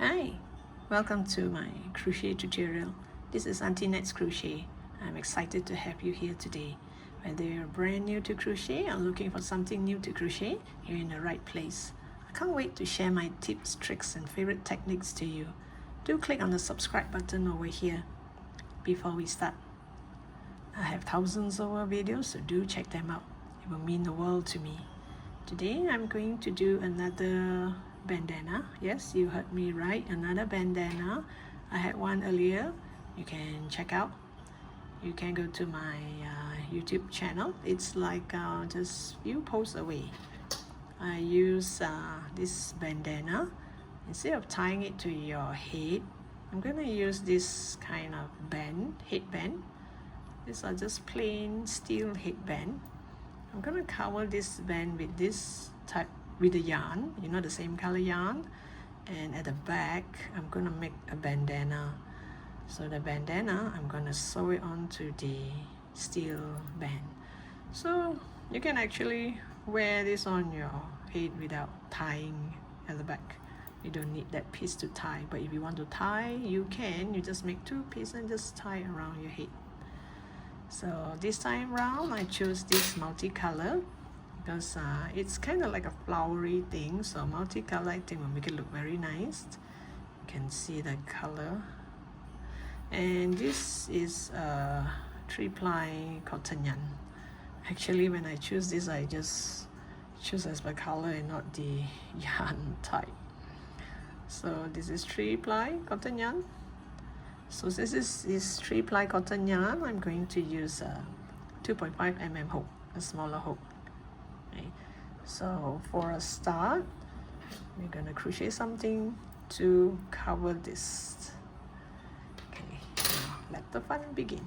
Hi, welcome to my crochet tutorial. This is Auntie Nat's Crochet. I'm excited to have you here today. Whether you're brand new to crochet or looking for something new to crochet, you're in the right place. I can't wait to share my tips, tricks, and favorite techniques to you. Do click on the subscribe button over here. Before we start, I have thousands of videos, so do check them out. It will mean the world to me. Today I'm going to do another bandana. Yes, you heard me right, another bandana. I had one earlier. You can check out. You can go to my YouTube channel. It's like just few posts away. I use this bandana. Instead of tying it to your head, I'm gonna use this kind of headband. These are just plain steel headband. I'm gonna cover this band with this type, with the yarn, you know, the same color yarn, and at the back I'm gonna make a bandana. So the bandana, I'm gonna sew it onto the steel band. So you can actually wear this on your head without tying at the back. You don't need that piece to tie, but if you want to tie, you can. You just make two pieces and just tie around your head. So this time round I chose this multicolor because it's kind of like a flowery thing, so multicolor I think will make it look very nice. You can see the color. And this is 3-ply cotton yarn. Actually, when I choose this, I just choose as my color and not the yarn type. So this is 3-ply cotton yarn. So this is 3-ply cotton yarn. I'm going to use a 2.5 mm hook, a smaller hook. Okay. So for a start, we're gonna crochet something to cover this. Okay, now let the fun begin.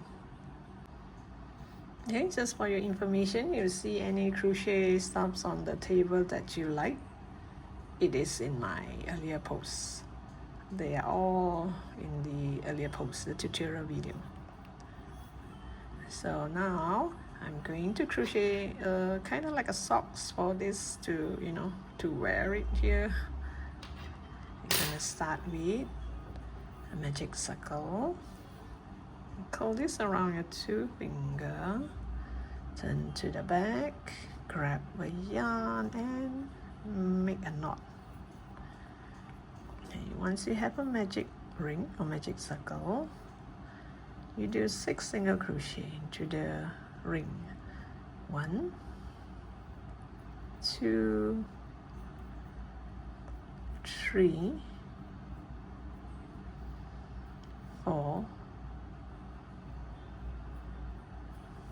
Okay, just for your information, you see any crochet stuffs on the table that you like, it is in my earlier posts. They are all in the earlier post, the tutorial video. So now I'm going to crochet kind of like a socks for this to, you know, to wear it here. I'm gonna start with a magic circle. Curl this around your 2 finger. Turn to the back, grab a yarn and make a knot. Once you have a magic ring or magic circle, you do 6 single crochet into the ring. 1, 2, 3, 4,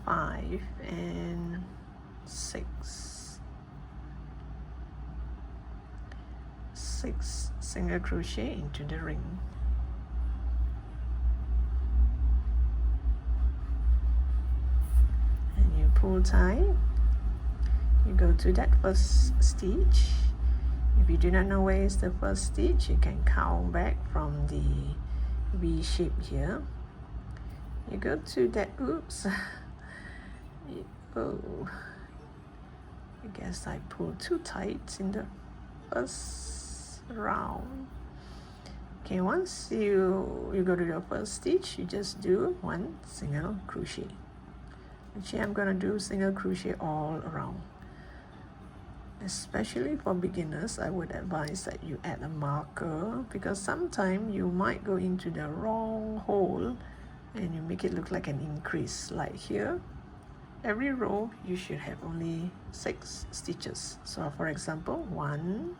5, and 6. 6 single crochet into the ring. And you pull tight. You go to that first stitch. If you do not know where is the first stitch, you can count back from the V shape here. You go to that, oops. Oh, I guess I pulled too tight in the first round. Okay, once you go to your first stitch, you just do 1 single crochet. Actually, I'm gonna do single crochet all around. Especially for beginners, I would advise that you add a marker, because sometimes you might go into the wrong hole and you make it look like an increase. Like here, every row you should have only 6 stitches. So for example, 1,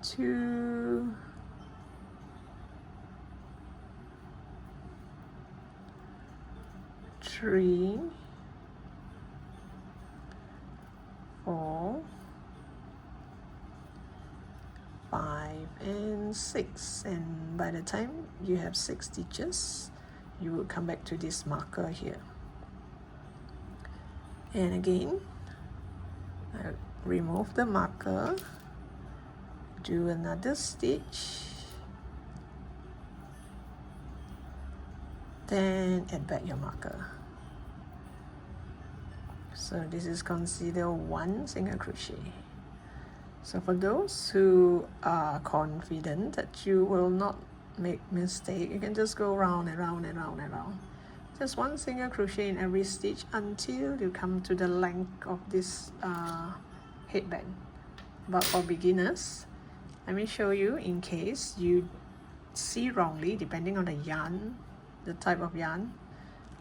2, 3, 4, 5, and 6. And by the time you have 6 stitches, you will come back to this marker here. And again, I remove the marker, do another stitch, then add back your marker. So this is considered 1 single crochet. So for those who are confident that you will not make mistake, you can just go round and round and round and round. Just one single crochet in every stitch until you come to the length of this headband. But for beginners, let me show you in case you see wrongly depending on the yarn, the type of yarn.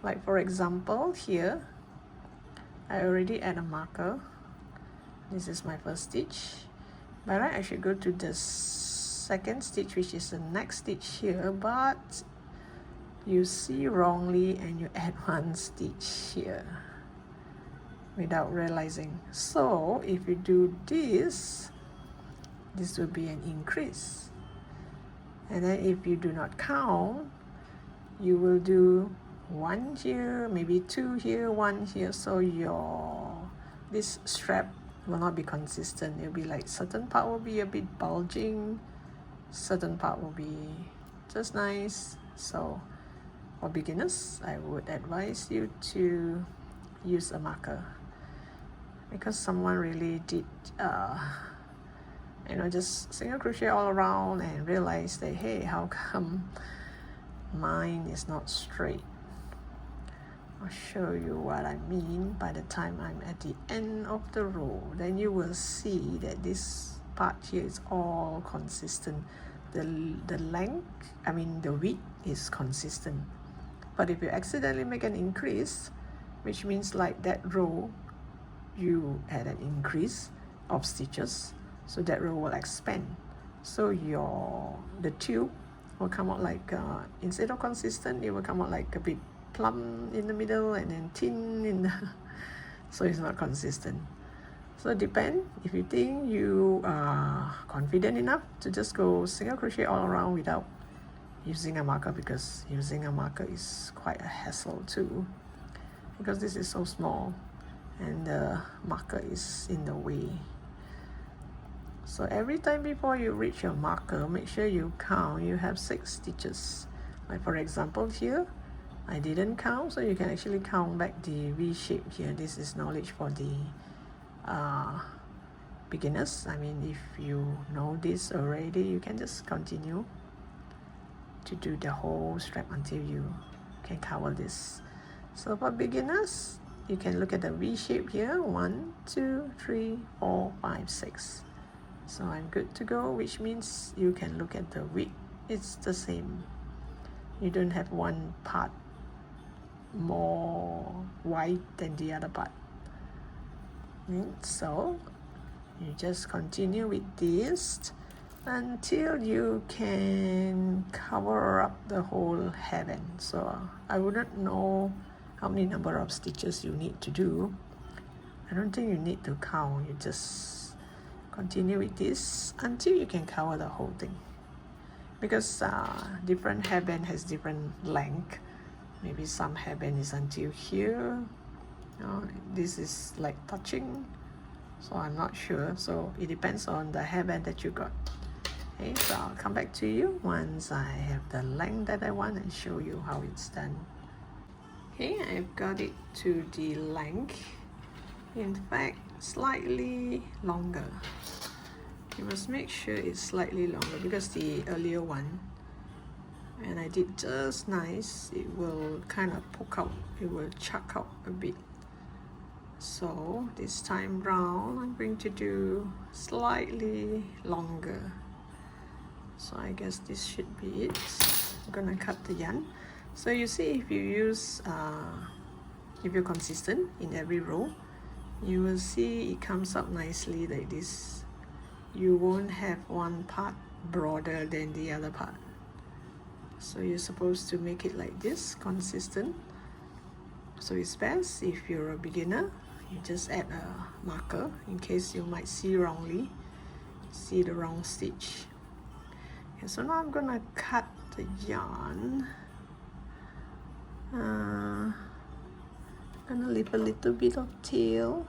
Like for example here, I already add a marker. This is my first stitch. By right, I should go to the second stitch, which is the next stitch here, but you see wrongly and you add one stitch here without realizing. So if you do this, this will be an increase. And then if you do not count, you will do one here, maybe two here, one here. So this strap will not be consistent. It'll be like certain part will be a bit bulging, certain part will be just nice. So for beginners, I would advise you to use a marker, because someone really did just single crochet all around and realize that, hey, how come mine is not straight? I'll show you what I mean by the time I'm at the end of the row. Then you will see that this part here is all consistent. The length, the width is consistent. But if you accidentally make an increase, which means like that row, you had an increase of stitches, so that row will expand. So the tube will come out like, instead of consistent, it will come out like a bit plump in the middle and then thin in the so it's not consistent. So depend, if you think you are confident enough to just go single crochet all around without using a marker, because using a marker is quite a hassle too, because this is so small and the marker is in the way. So every time before you reach your marker, make sure you count. You have 6 stitches. Like for example here, I didn't count, so you can actually count back the V shape here. This is knowledge for the beginners. If you know this already, you can just continue to do the whole strap until you can cover this. So for beginners, you can look at the V shape here. 1, 2, 3, 4, 5, 6. So I'm good to go, which means you can look at the width. It's the same. You don't have one part more wide than the other part. So you just continue with this until you can cover up the whole headband. So I wouldn't know how many number of stitches you need to do. I don't think you need to count. You just continue with this until you can cover the whole thing, because different hairband has different length. Maybe some hairband is until here. This is like touching, so I'm not sure. So it depends on the hairband that you got. Okay, so I'll come back to you once I have the length that I want and show you how it's done. Okay, I've got it to the length. In fact, slightly longer. You must make sure it's slightly longer, because the earlier one, and I did just nice, it will kind of poke out, it will chuck out a bit. So this time round, I'm going to do slightly longer. So I guess this should be it. I'm gonna cut the yarn. So you see, if you use, if you're consistent in every row, you will see it comes up nicely like this. You won't have one part broader than the other part. So you're supposed to make it like this, consistent. So it's best if you're a beginner, you just add a marker in case you might see wrongly, see the wrong stitch. Okay, so now I'm gonna cut the yarn. I'm gonna leave a little bit of tail.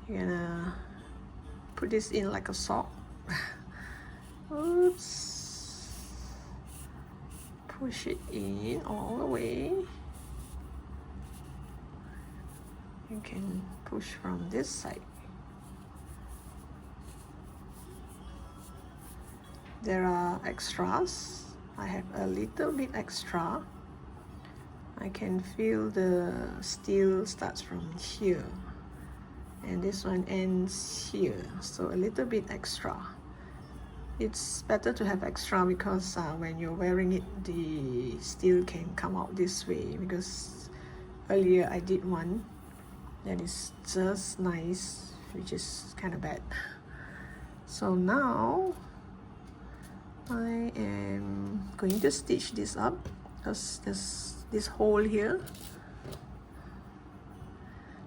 You're gonna put this in like a sock. Oops. Push it in all the way. you can push from this side. There are extras. I have a little bit extra. I can feel the steel starts from here and this one ends here, so a little bit extra. It's better to have extra because when you're wearing it, the steel can come out this way, because earlier I did one that is just nice, which is kind of bad. So now I am going to stitch this up because there's this hole here.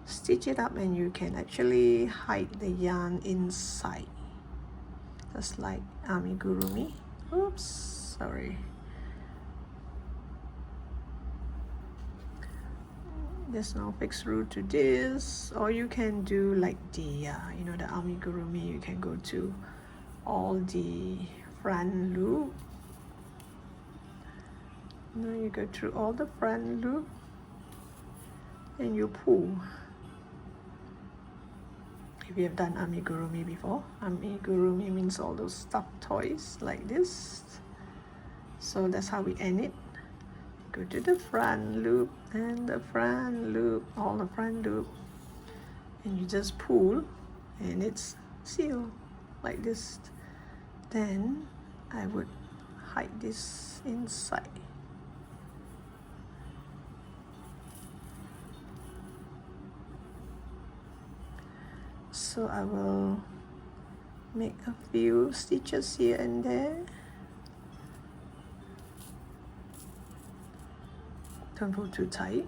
Stitch it up and you can actually hide the yarn inside, just like amigurumi. Oops, sorry. There's no fixed rule to this, or you can do like the you know, the amigurumi. You can go to all the front loop. Now you go through all the front loop and you pull. If you have done amigurumi before, amigurumi means all those stuffed toys like this. So that's how we end it. Go to the front loop and the front loop, all the front loop, and you just pull and it's sealed like this. Then I would hide this inside. So I will make a few stitches here and there. Don't pull too tight.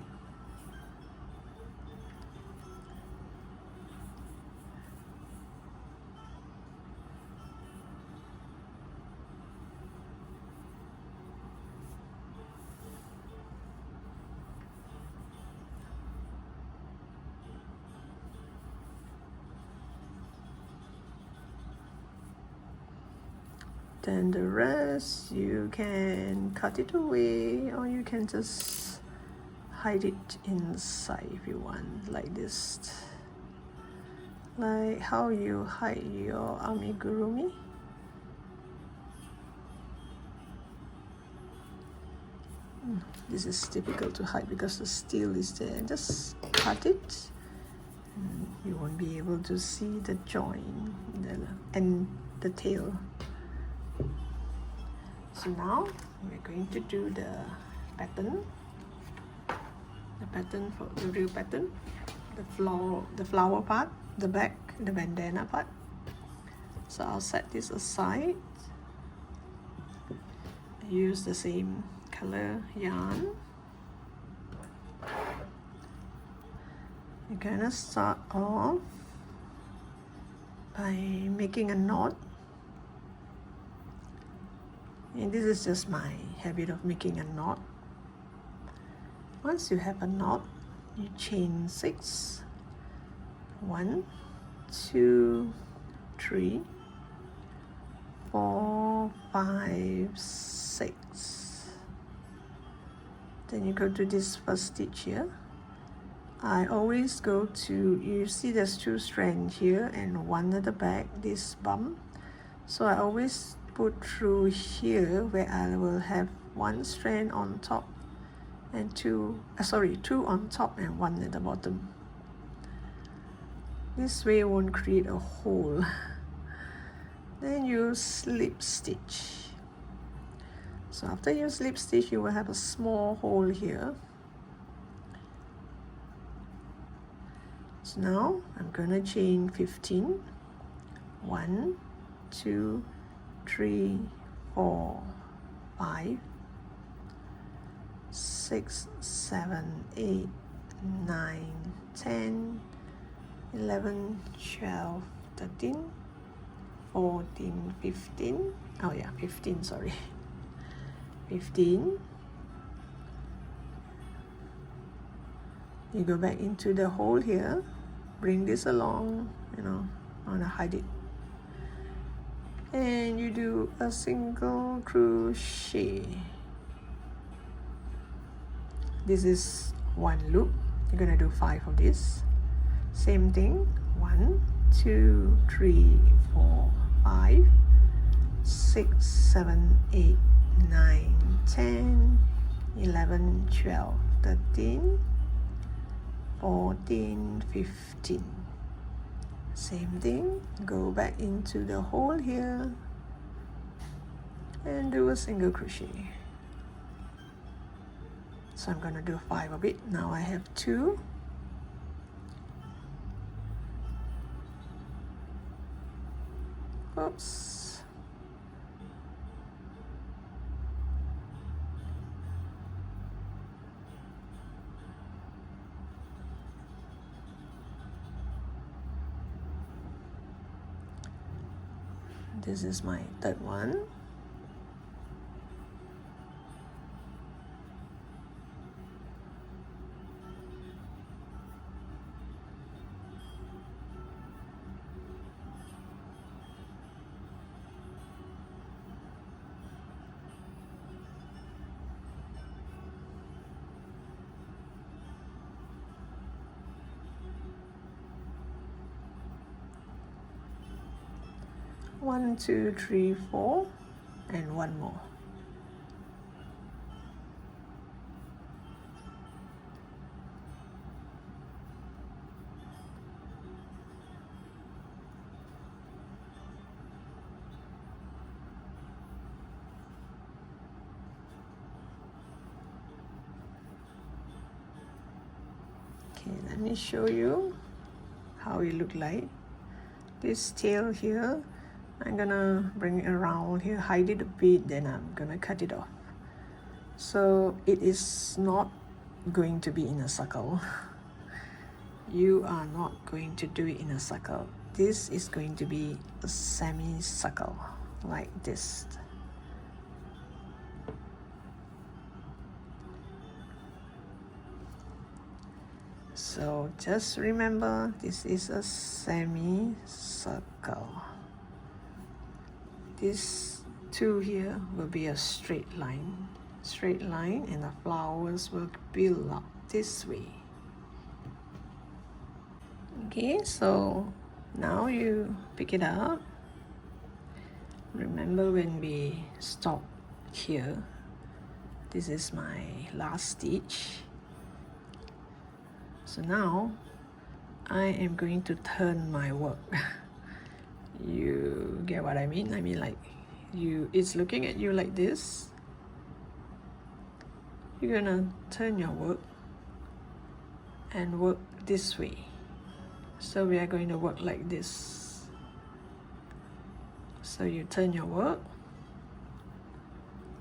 Then the rest you can cut it away, or you can just hide it inside if you want, like this, like how you hide your amigurumi. This is difficult to hide because the steel is there. Just cut it and you won't be able to see the joint and the tail. So now we're going to do the pattern. The pattern for the real pattern, the flower part, the back, the bandana part. So I'll set this aside. I use the same color yarn. You're gonna start off by making a knot. And this is just my habit of making a knot. Once you have a knot, you chain 6. 1, 2, 3, 4, 5, 6. Then you go to this first stitch here. I always go to, you see there's 2 strands here and one at the back, this bump. So I always put through here where I will have 1 strand on top and 2 on top and 1 at the bottom. This way won't create a hole. Then you slip stitch. So after you slip stitch, you will have a small hole here. So now I'm gonna chain 15. 1, 2, 3, 4, 5, 6, 7, 8, 9, 10, 11, 12, 13, 14, 15. Oh yeah, 15, sorry. 15. You go back into the hole here, bring this along, you know, I want to hide it. And you do a single crochet. This is 1 loop. You're gonna do 5 of this. Same thing, 1, 2, 3, 4, 5, 6, 7, 8, 9, 10, 11, 12, 13, 14, 15. Same thing, go back into the hole here and do a single crochet. So I'm gonna do 5 of it. Now I have 2. Oops. This is my third one. One, 2, 3, 4, and one more. Okay, let me show you how it look like. This tail here, I'm gonna bring it around here, hide it a bit, then I'm gonna cut it off. So it is not going to be in a circle. You are not going to do it in a circle. This is going to be a semi-circle, like this. So just remember, this is a semi-circle. This 2 here will be a straight line, and the flowers will build up this way. Okay, so now you pick it up. Remember when we stop here, this is my last stitch. So now I am going to turn my work. You get what I mean? I mean, like, it's looking at you like this. You're gonna turn your work and work this way. So we are going to work like this. So you turn your work.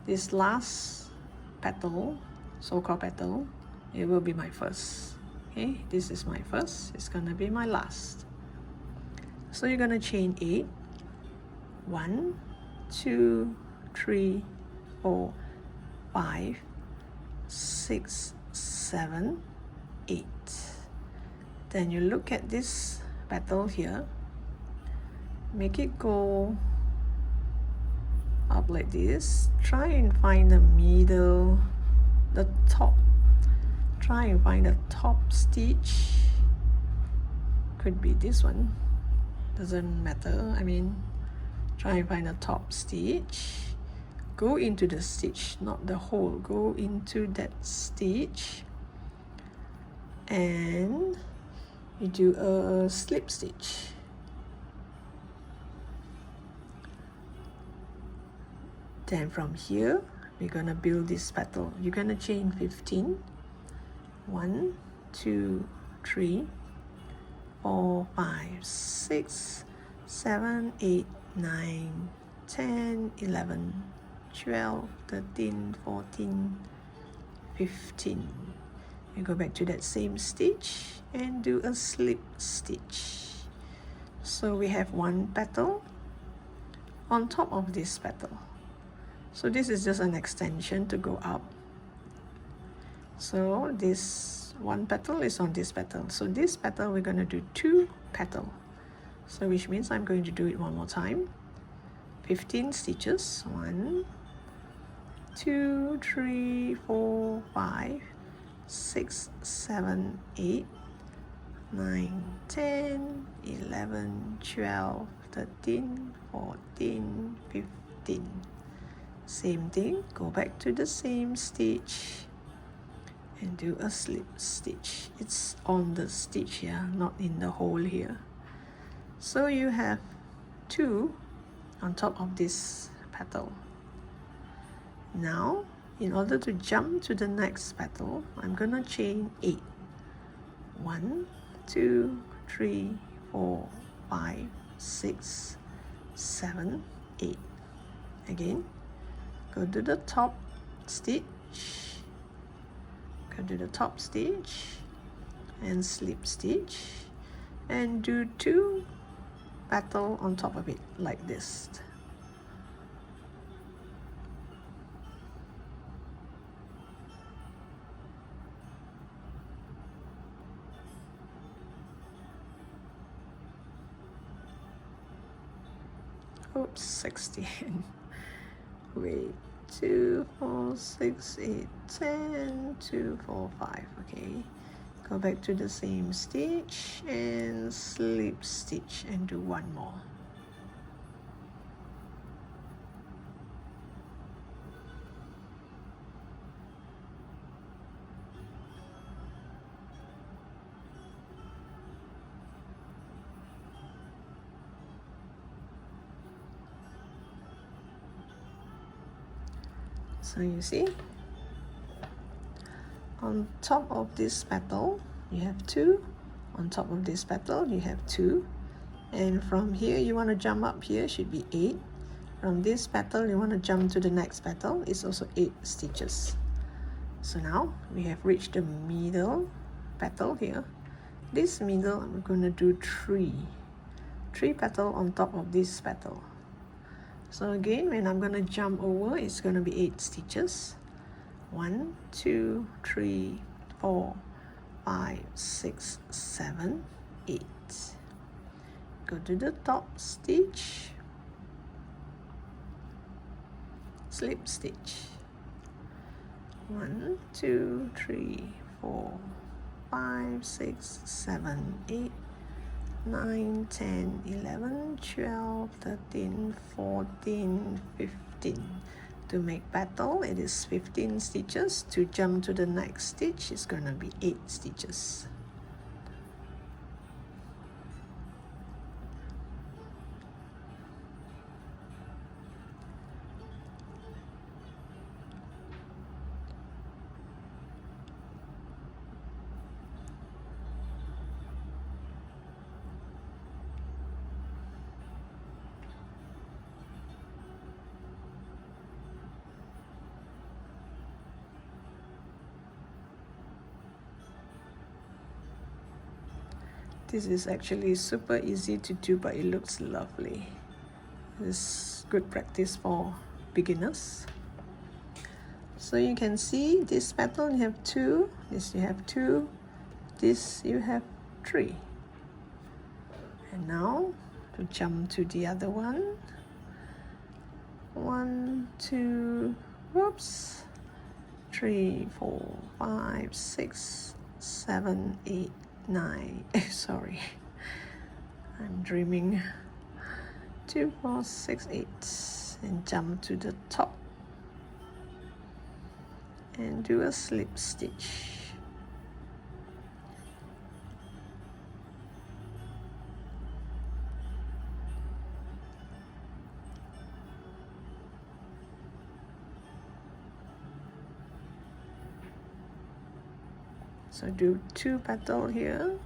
This last petal, so-called petal, it will be my first. Okay, this is my first, it's gonna be my last. So you're gonna chain 8. 1, 2, 3, 4, 5, 6, 7, 8. Then you look at this petal here, make it go up like this. Try and find the middle, the top. Try and find the top stitch. Could be this one, doesn't matter. I mean, try and find the top stitch. Go into the stitch, not the hole. Go into that stitch and you do a slip stitch. Then from here, we're gonna build this petal. You're gonna chain 15. 1, 2, 3, 4, 5, 6, 7, 8, 9, 10, 11, 12, 13, 14, 15. You go back to that same stitch and do a slip stitch. So we have one petal on top of this petal. So this is just an extension to go up. So this one petal is on this petal. So this petal we're going to do 2 petals. So which means I'm going to do it one more time. 15 stitches. 1, 2, 3, 4, 5, 6, 7, 8. 9, 10, 11, 12, 13, 14, 15. Same thing, go back to the same stitch and do a slip stitch. It's on the stitch here, not in the hole here. So you have 2 on top of this petal. Now, in order to jump to the next petal, I'm gonna chain 8. 1, 2, 3, 4, 5, 6, 7, 8. Again, go to the top stitch, go to the top stitch and slip stitch and do 2 petal on top of it like this. Oops, 16. Wait, 2, 4, 6, 8, 10, 2, 4, 5. Okay, go back to the same stitch and slip stitch and do 1 more. So you see, on top of this petal you have 2, on top of this petal you have 2, and from here you want to jump up here, should be 8. From this petal you want to jump to the next petal, it's also 8 stitches. So now we have reached the middle petal here. This middle I'm going to do 3 petal on top of this petal. So again, when I'm going to jump over, it's going to be 8 stitches. 1, 2, 3, 4, 5, 6, 7, 8. Go to the top stitch, slip stitch. 1, 2, 3, 4, 5, 6, 7, 8. 9, 10, 11, 12, 13, 14, 15. To make petal, it is 15 stitches. To jump to the next stitch, it's going to be 8 stitches. This is actually super easy to do, but it looks lovely. It's good practice for beginners. So you can see this petal you have 2, this you have 2, this you have 3. And now to jump to the other one. 1, 2, whoops, 3, 4, 5, 6, 7, 8, 9. Sorry, I'm dreaming. 2, 4, 6, 8, and jump to the top and do a slip stitch. So do 2 petals here.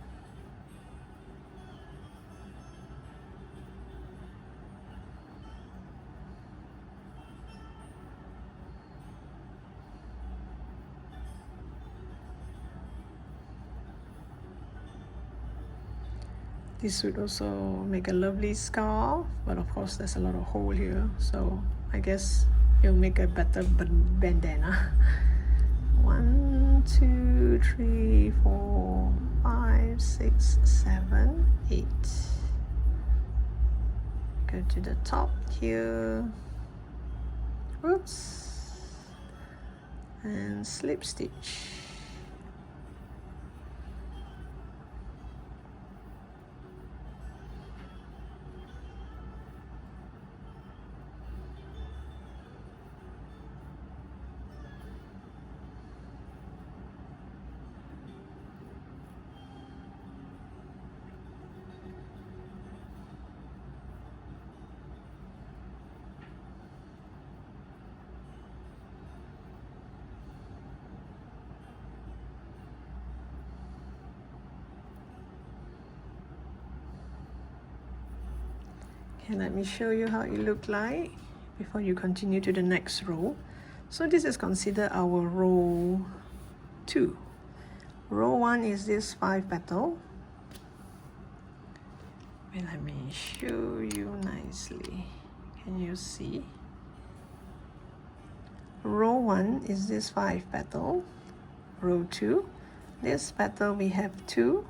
This would also make a lovely scarf, but of course there's a lot of hole here, so I guess it'll make a better bandana. 1, 2, 3, 4, 5, 6, 7, 8. Go to the top here. Whoops. And slip stitch. Okay, let me show you how it looked like before you continue to the next row. So this is considered our row 2. Row 1 is this 5 petal. Well, let me show you nicely. Can you see? Row 1 is this 5 petal. Row 2, this petal we have 2,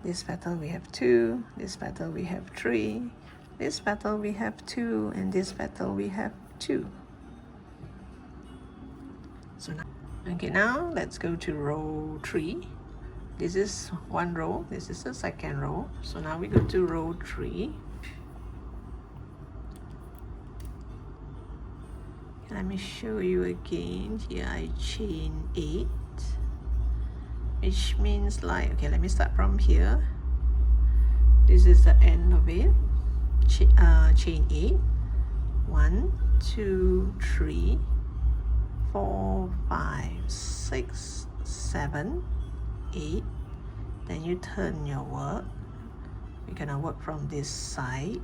this petal we have 2, this petal we have 3, this petal we have 2, and this petal we have 2. So now let's go to row 3. This is one row, this is the second row. So now we go to row 3. Let me show you again. Here I chain 8, which means like, okay, let me start from here. This is the end of it. Chain 8. 1, 2, 3, 4, 5, 6, 7, 8. Then you turn your work. We're gonna work from this side.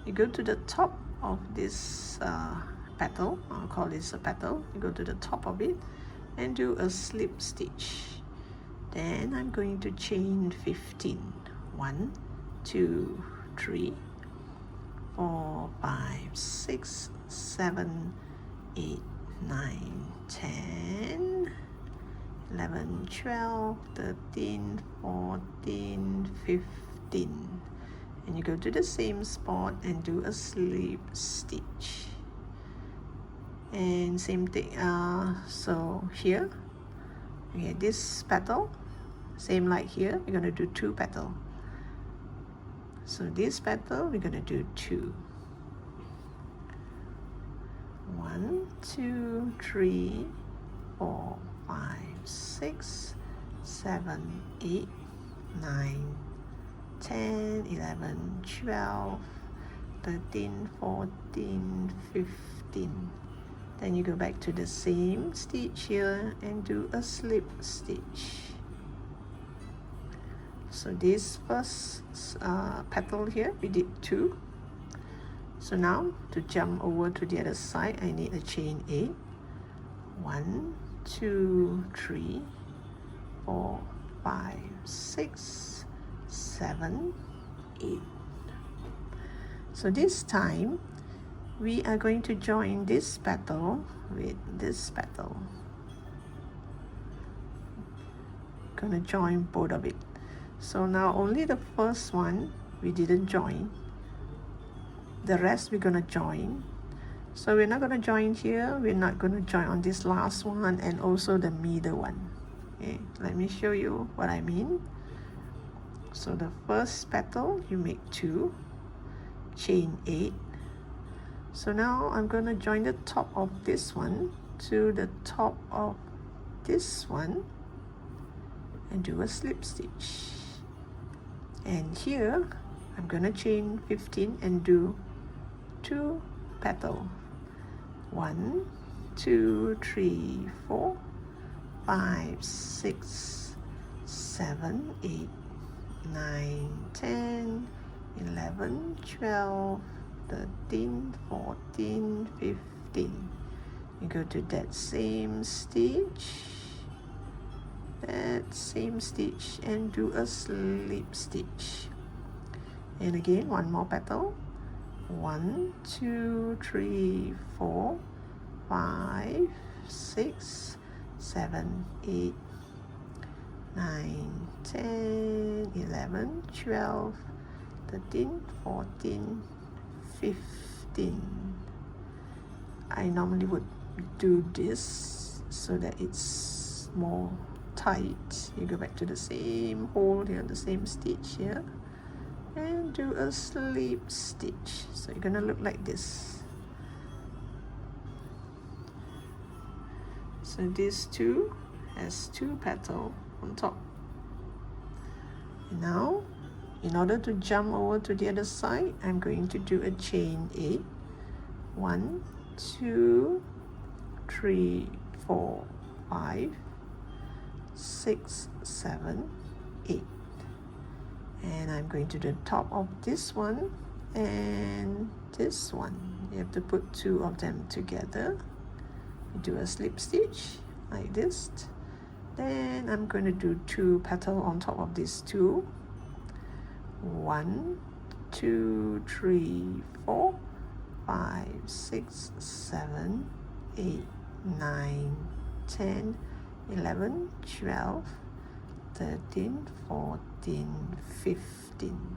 You go to the top of this petal. I'll call this a petal. You go to the top of it and do a slip stitch. Then I'm going to chain 15. 1, 2, 3, 4, 5, 6, 7, 8, 9, 10, 11, 12, 13, 14, 15. And you go to the same spot and do a slip stitch. And same thing, so here we have this petal, same like here, we're going to do 2 petals. So this petal we're going to do 2. 1, 2, 3, 4, 5, 6, 7, 8, 9, 10, 11, 12, 13, 14, 15. Then you go back to the same stitch here and do a slip stitch. So this first petal here, we did 2. So now to jump over to the other side, I need a chain 8. 1, 2, 3, 4, 5, 6, 7, 8. So this time we are going to join this petal with this petal. Gonna join both of it. So now only the first one we didn't join. The rest we're gonna join. So we're not gonna join here, we're not gonna join on this last one and also the middle one. Okay, let me show you what I mean. So the first petal you make 2, chain 8. So now I'm going to join the top of this one to the top of this one and do a slip stitch. And here I'm going to chain 15 and do 2 petals. 1, 2, 3, 4, 5, 6, 7, 8, 9, 10, 11, 12, 13, 14, 15. You go to that same stitch, and do a slip stitch. And again, one more petal. 1, 2, 3, 4, 5, 6, 7, 8, 9, 10, 11, 12, 13, 14, 15. I normally would do this so that it's more tight. You go back to the same hole here, the same stitch here, and do a slip stitch. So you're gonna look like this. So this 2 has 2 petals on top. And now, in order to jump over to the other side, I'm going to do a chain 8. 1, 2, 3, 4, 5, 6, 7, 8. And I'm going to the top of this one and this one you have to put two of them together. You do a slip stitch like this. Then I'm going to do 2 petals on top of these 2. 1, 2, 3, 4, 5, 6, 7, 8, 9, 10, 11, 12, 13, 14, 15.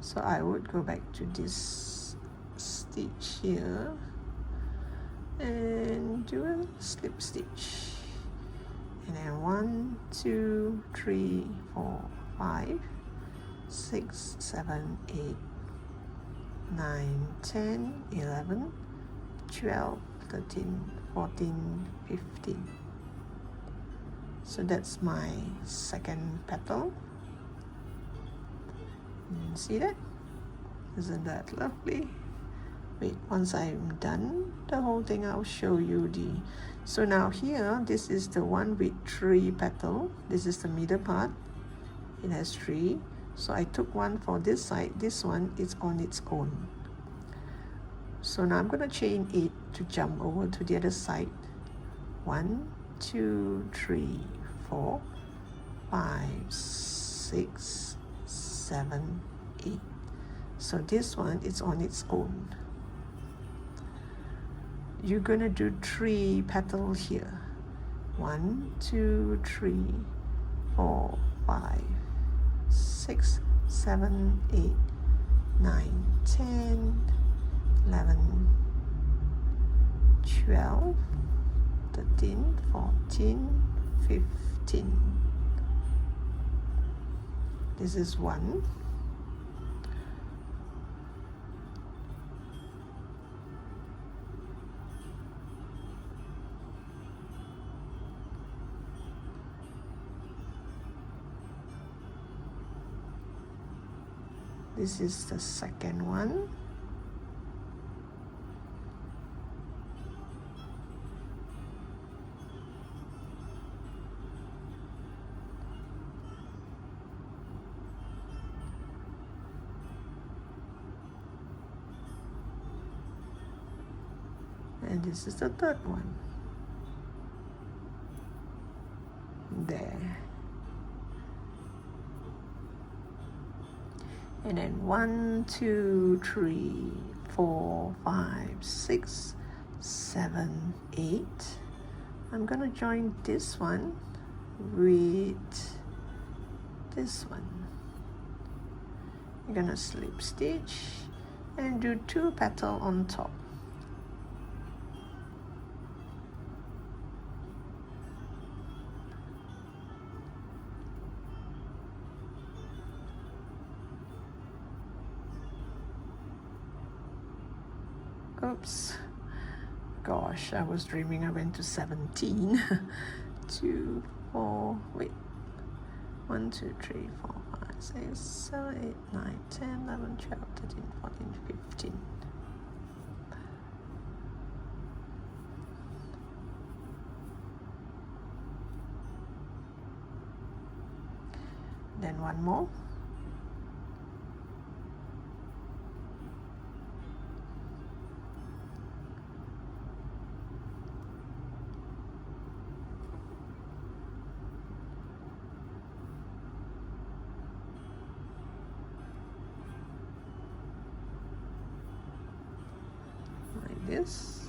So I would go back to this stitch here and do a slip stitch, and then 1, 2, 3, 4, 5, 6, 7, 8, 9, 10, 11, 12, 13, 14, 15. So that's my second petal. See that? Isn't that lovely? Wait, once I'm done the whole thing, I'll show you the... So now here, this is the one with 3 petals. This is the middle part. It has 3. So I took one for this side. This one is on its own. So now I'm going to chain 8 to jump over to the other side. 1, 2, 3, 4, 5, 6, 7, 8. So this one is on its own. You're gonna do 3 petals here. 1, 2, 3, 4, 5, 6, 7, 8, 9, 10, 11, 12, 13, 14, 15. This is 1. This is the second one. And this is the third one. There. And then 1, 2, 3, 4, 5, 6, 7, 8. I'm gonna join this one with this one. You're gonna slip stitch and do 2 petals on top. Oops, gosh, I was dreaming I went to 17. 2, 4, wait, 1, 2, 3, 4, 5, 6, 7, 8, 9, 10, 11, 12, 13, 14, 15. Then one more. This.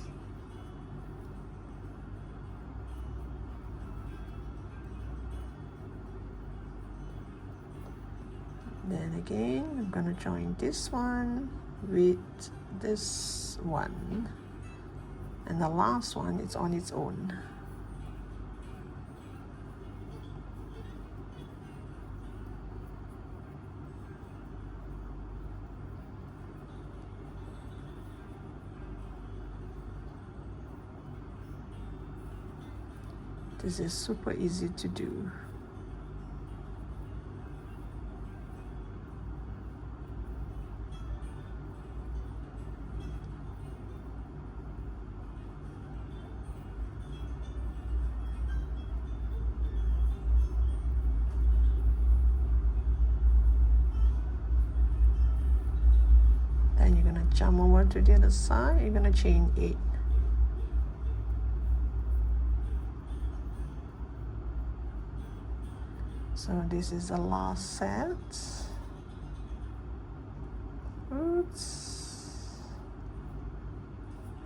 Then again, I'm going to join this one with this one, and the last one is on its own. This is super easy to do. jump over to the other side. You're gonna chain 8. So this is the last set. Oops.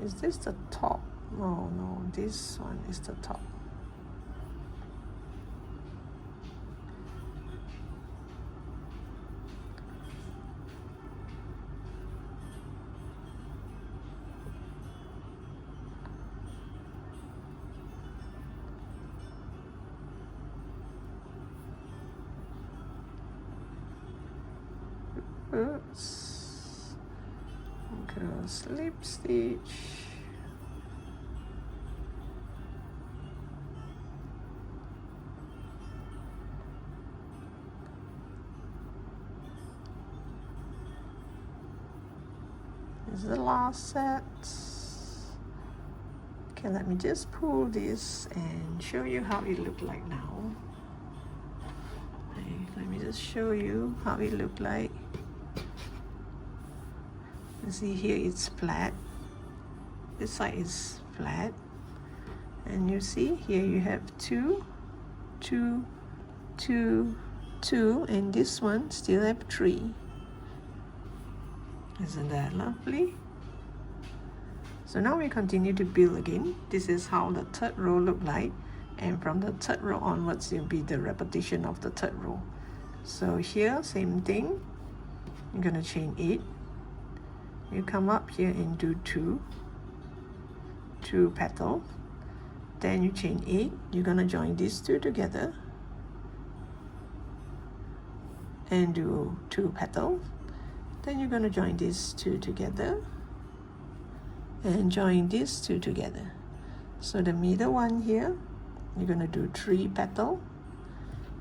Is this the top? Oh no, this one is the top. Oops. Go slip stitch. This is the last set. Okay, let me just pull this and show you how it look like now. Okay, let me just show you how it look like. You see here it's flat. This side is flat. And you see here you have 2, 2, 2, 2, and this one still have 3. Isn't that lovely? So now we continue to build again. This is how the third row look like, and from the third row onwards it will be the repetition of the third row. So here same thing. You're gonna chain 8. You come up here and do 2 petals. Then you chain 8. You're gonna join these 2 together and do 2 petals. Then you're gonna join these 2 together and join these 2 together. So the middle one here, you're gonna do 3 petals.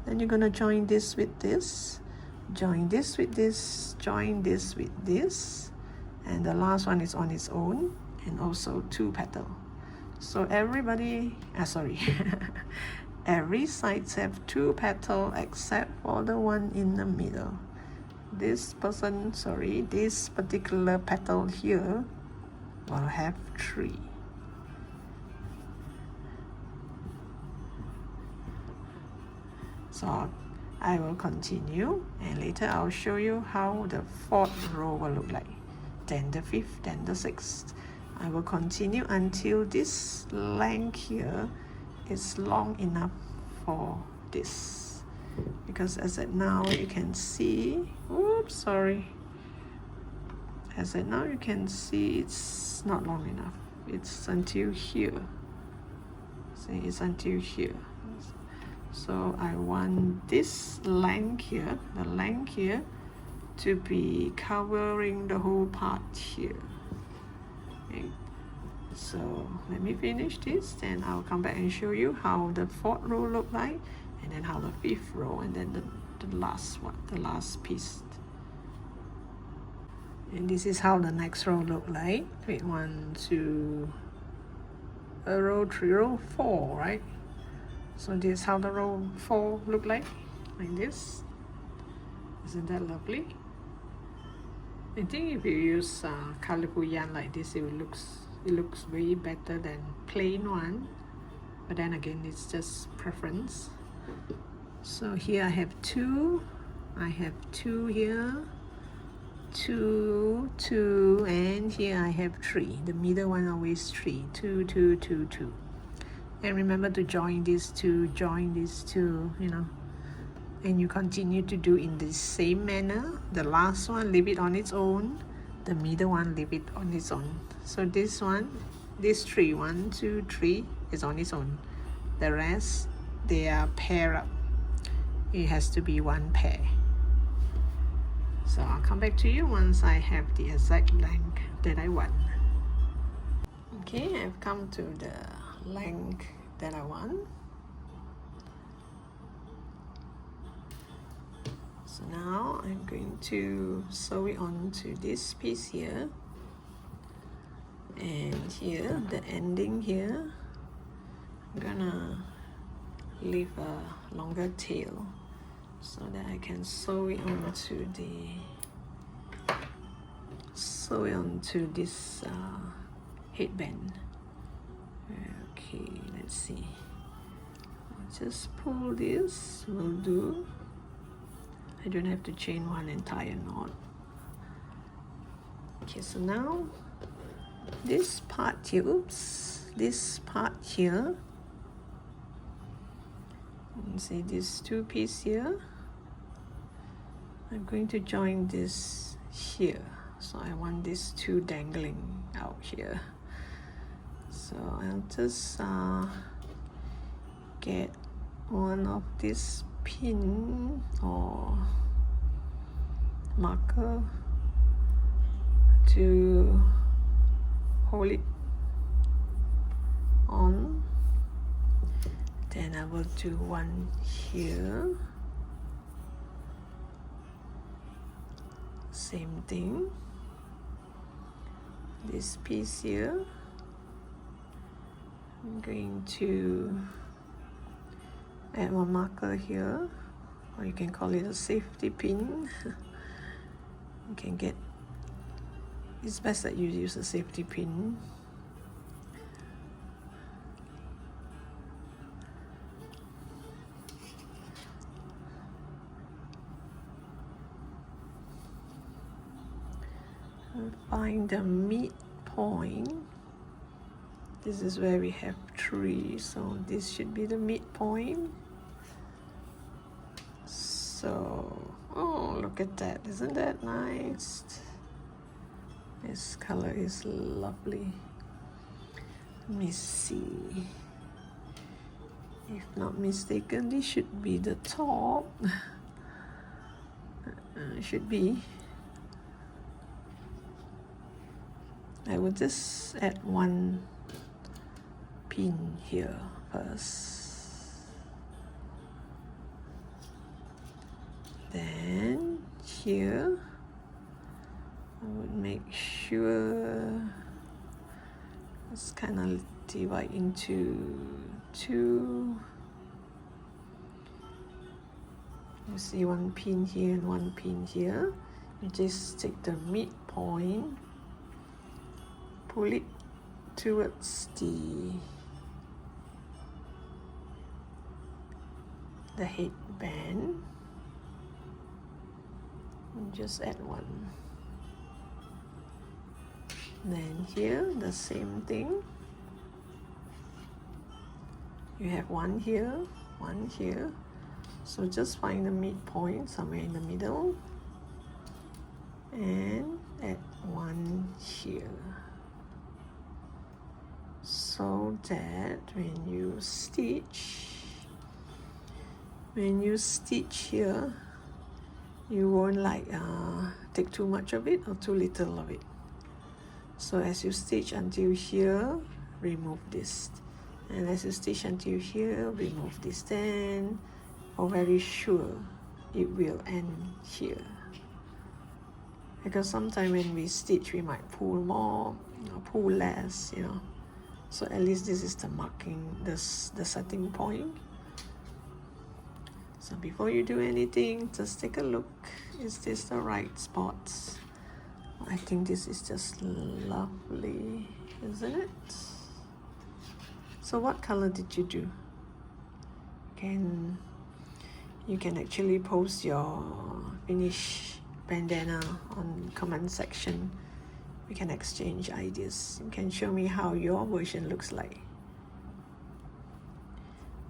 Then you're gonna join this with this, join this with this, join this with this, and the last one is on its own, and also 2 petals. So everybody, every side have 2 petals except for the one in the middle. This particular petal here will have 3. So I will continue, and later I'll show you how the 4th row will look like. Then the 5th, then the 6th. I will continue until this length here is long enough for this. Because as at now you can see, as at now you can see it's not long enough. It's until here. See, it's until here. So I want this length here, the length here, to be covering the whole part here. Okay. So let me finish this, then I'll come back and show you how the 4th row look like, and then how the 5th row, and then the last one, the last piece. And this is how the next row look like. Wait, 1, 2, row 3, row 4, right? So this is how the row 4 look like this. Isn't that lovely? I think if you use colorful yarn like this, it looks way better than plain one. But then again, it's just preference. So here I have 2. I have 2 here, 2, 2, and here I have 3. The middle one always 3. 2, 2, 2, 2. And remember to join these 2, join these 2, you know. And you continue to do in the same manner. The last one, leave it on its own. The middle one, leave it on its own. So this one, this 3, 1, 2, 3 is on its own. The rest, they are paired up. It has to be one pair. So I'll come back to you once I have the exact length that I want. Okay, I've come to the length that I want. So now I'm going to sew it onto this piece here, and here the ending here I'm gonna leave a longer tail so that I can sew it onto the sew it onto this headband. Okay, let's see. Just pull this, will do. I don't have to chain one entire knot. Okay, so now this part here, oops, this part here, you see this two piece here, I'm going to join this here. So I want these two dangling out here. So I'll just get one of this pin or marker to hold it on. Then I will do one here. Same thing. This piece here, I'm going to add one marker here, or you can call it a safety pin. You can get, it's best that you use a safety pin. Find the midpoint. This is where we have 3, so this should be the midpoint. So, oh, look at that, isn't that nice? This color is lovely. Let me see. If not mistaken, this should be the top. Should be. I will just add one pin here first. Then here, I would make sure it's kind of divide into 2. You see one pin here and one pin here. You just take the midpoint, pull it towards the headband, and just add one. Then here, the same thing. You have one here, one here. So just find the midpoint somewhere in the middle and add one here. So that when you stitch here, you won't like take too much of it or too little of it. So as you stitch until here, remove this, and as you stitch until here, remove this. Then for very sure it will end here, because sometimes when we stitch we might pull more or pull less, you know. So at least this is the marking, the setting point. So before you do anything, just take a look. Is this the right spot? I think this is just lovely, isn't it? So what color did you do? You can actually post your finished bandana on comment section. We can exchange ideas. You can show me how your version looks like.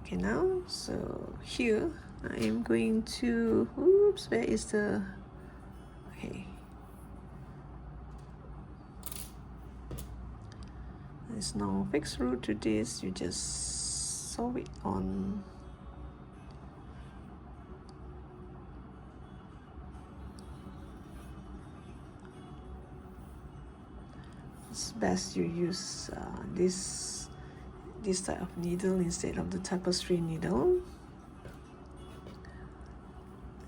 Okay, now, so here I am going to, oops, where is the, okay. There's no fixed rule to this, you just sew it on. It's best you use this type of needle instead of the tapestry needle,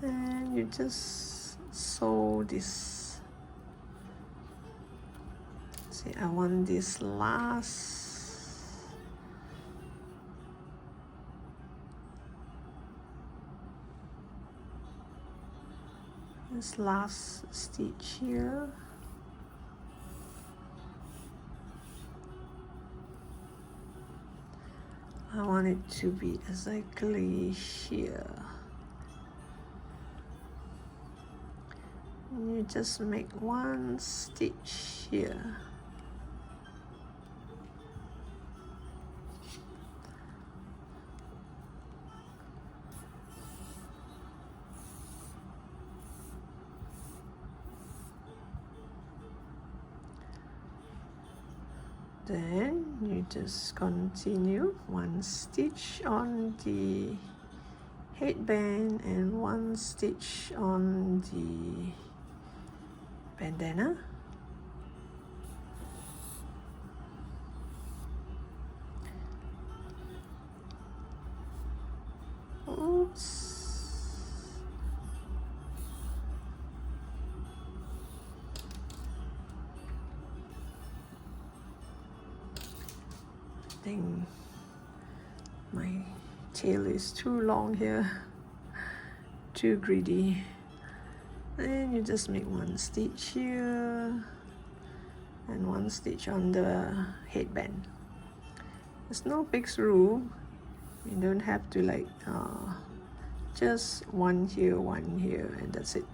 and you just sew this. See, I want this last stitch here. I want it to be exactly here. You just make one stitch here. Then you just continue one stitch on the headband and one stitch on the bandana. Oops. I think my tail is too long here, too greedy. Then you just make one stitch here and one stitch on the headband. There's no big rule. You don't have to like just one here, and that's it.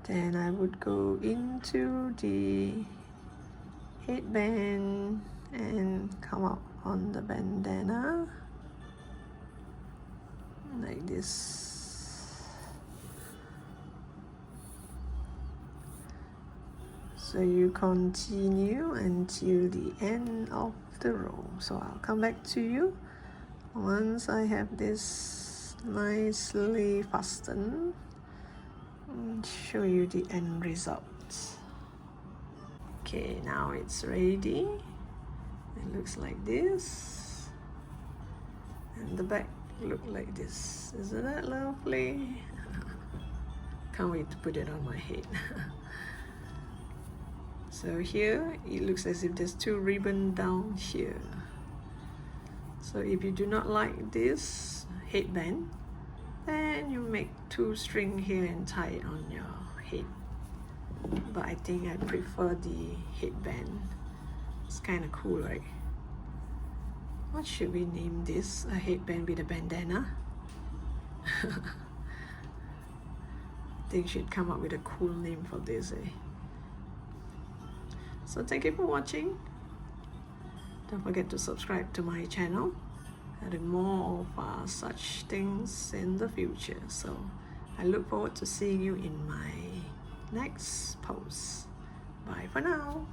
Then I would go into the headband and come up on the bandana like this. So you continue until the end of the row. So I'll come back to you once I have this nicely fastened and show you the end result. Okay, now it's ready. It looks like this, and the back look like this. Isn't that lovely? Can't wait to put it on my head. So here it looks as if there's two ribbons down here. So if you do not like this headband, then you make two strings here and tie it on your head. But I think I prefer the headband. It's kind of cool, right? What should we name this? A headband with a bandana? I think we should come up with a cool name for this, eh? So thank you for watching. Don't forget to subscribe to my channel. Adding more of such things in the future. So I look forward to seeing you in my next post. Bye for now.